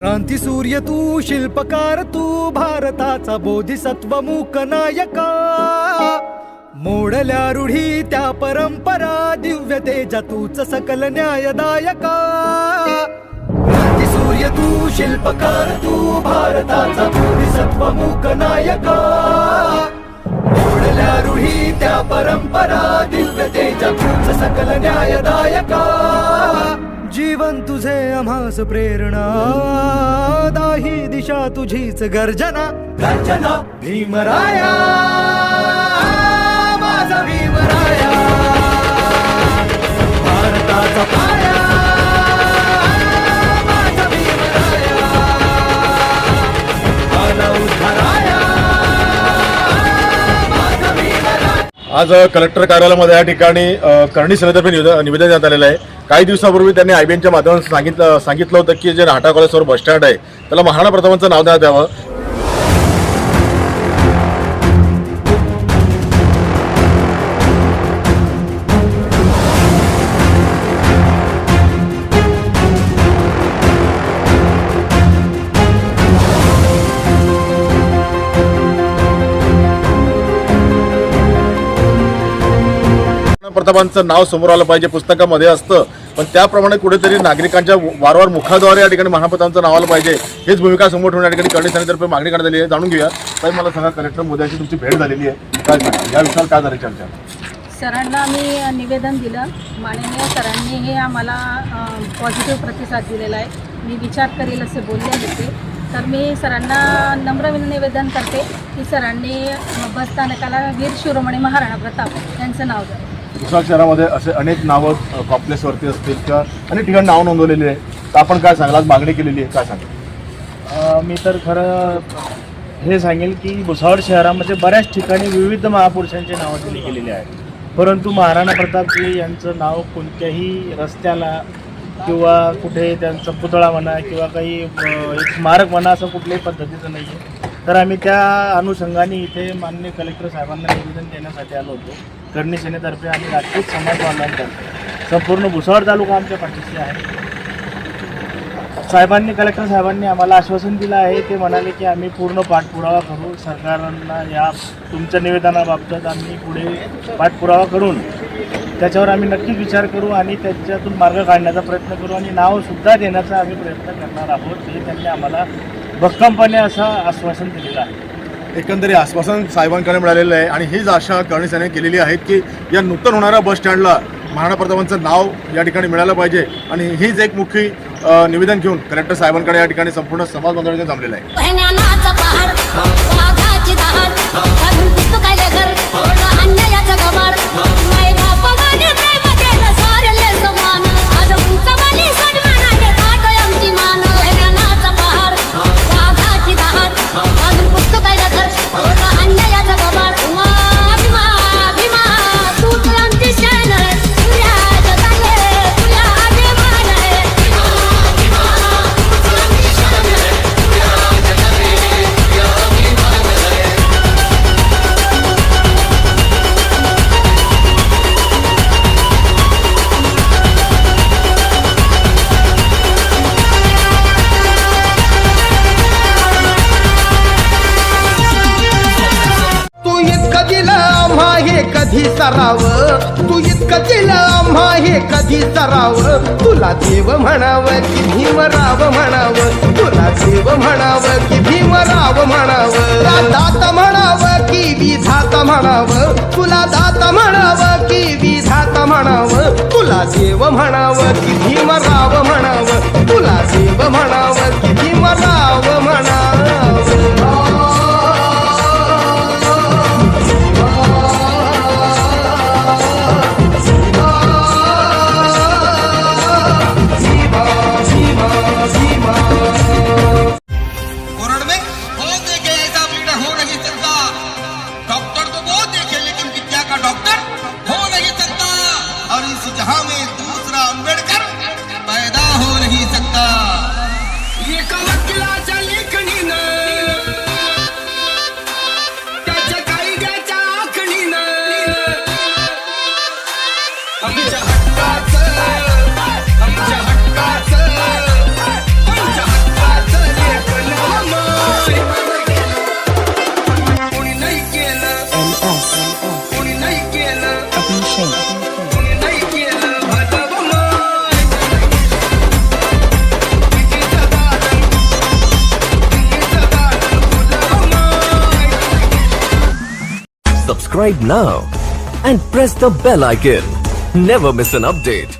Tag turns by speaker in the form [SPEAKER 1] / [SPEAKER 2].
[SPEAKER 1] क्रांती सूर्य तू, शिल्पकार तू, भारताचा बोधिसत्व मूक नायका. मोडल्या रूढी त्या परंपरा, दिव्य तेजा तूच सकल न्यायदायका. क्रांती सूर्य तू, शिल्पकार तू, भारताचा बोधिसत्व मूक नायका. मोडल्या रूढी त्या परंपरा, दिव्य तेजा तूच सकल न्यायदायका. जीवन तुझे आम्हास प्रेरणा, दाही दिशा तुझीच गर्जना. गर्जना भीमराया, माझा भीमराया, भारताचा पाया, माझा भीमराया, आला उद्धाराया, माझा भीमराया.
[SPEAKER 2] आज कलेक्टर कार्यालयामध्ये या ठिकाणी करणी सेनेतर्फे निवेदन देण्यात आलेलं आहे. काही दिवसापूर्वी त्यांनी आयबीएनच्या माध्यमातून सांगितलं होतं की जे नाटा कॉलेजवर बस स्टँड आहे त्याला महाराणा प्रतापांचं नाव देण्यात यावं. प्रतापांचं नाव समोर आलं पाहिजे, पुस्तकामध्ये असतं, पण त्याप्रमाणे कुठेतरी नागरिकांच्या वारंवार मुखाद्वारे या ठिकाणी महाराणा प्रतापांचं नाव आलं पाहिजे, हेच भूमिका समोर ठेवून या ठिकाणी करणी सेनेतर्फे मागणी करण्यात आली आहे. जाणून घेऊया. ताई, मला सांगा, कलेक्टर मोदयांची तुमची भेट झालेली आहे, काय सांगा या विषयावर काय झाली चर्चा?
[SPEAKER 3] सरांना मी निवेदन दिलं. माननीय सरांनी हे आम्हाला पॉझिटिव्ह प्रतिसाद दिलेला आहे. मी विचार करेल असे बोलले होते. तर मी सरांना नम्र निवेदन करते की सरांनी बस स्थानकाला वीर शिरोमणी महाराणा प्रताप यांचं नाव द्यावं.
[SPEAKER 2] विशाल शहरामध्ये असे अनेक नावं कॉम्प्लेक्सवरती असतील किंवा अनेक ठिकाणी नाव नोंदवलेली आहे, तर आपण काय सांगाल? आज मागणी केलेली आहे, काय सांगाल?
[SPEAKER 4] मी तर खरं हे सांगेल की भुसावळ शहरामध्ये बऱ्याच ठिकाणी विविध महापुरुषांची नावं दिली गेलेली आहेत, परंतु महाराणा प्रतापजी यांचं नाव कोणत्याही रस्त्याला किंवा कुठे त्यांचा पुतळा म्हणा किंवा काही एक स्मारक म्हणा असं कुठल्याही पद्धतीचं नाही आहे. तर आम्ही त्या अनुषंगाने इथे माननीय कलेक्टर साहेबांना निवेदन देण्यासाठी आलो होतो. करणी सेनेतर्फे आम्ही राजपूत समाज बांधवांतर्फे संपूर्ण भुसावळ तालुका आमच्या पाठीशी आहे. कलेक्टर साहेबांनी आम्हाला आश्वासन दिलं आहे. ते म्हणाले की आम्ही पूर्ण पाठपुरावा करू, सरकारला या तुमच्या निवेदनाबाबत आम्ही पुढे पाठपुरावा करून त्याच्यावर आम्ही नक्कीच विचार करू आणि त्याच्यातून मार्ग काढण्याचा प्रयत्न करू आणि नावसुद्धा देण्याचा आम्ही प्रयत्न करणार आहोत. हे त्यांनी आम्हाला भक्कमपणे असं आश्वासन दिलेलं आहे.
[SPEAKER 2] एकंदरीत आश्वासन साहेबांकडे मिळालेलं आहे आणि हीच आशा करणी सेनेने केलेली आहे की या नूतन होणाऱ्या बस स्टँडला महाराणा प्रतापांचं नाव या ठिकाणी मिळालं पाहिजे आणि हीच एक मुख्य निवेदन घेऊन कलेक्टर साहेबांकडे या ठिकाणी संपूर्ण समाज बांधवांनी जमलेलं आहे.
[SPEAKER 5] कधी सराव तू इतकं दिलं आम्हा हे कधी सराव. तुला देव म्हणावं की भीमराव म्हणावं, तुला देव म्हणावं की भीमराव म्हणावं. दात म्हणावं की विधात म्हणावं, तुला दात म्हणावं की विधात म्हणावं. तुला देव म्हणावं की भीमराव म्हणावं, तुला देव म्हणावं की भीमराव म्हणावं. कोणी नाही केलं कोणी नाही केलं भलं माय. विजेचं दालन, विजेचं दालन फुलं माय.
[SPEAKER 6] Subscribe now and press the bell icon. Never miss an update.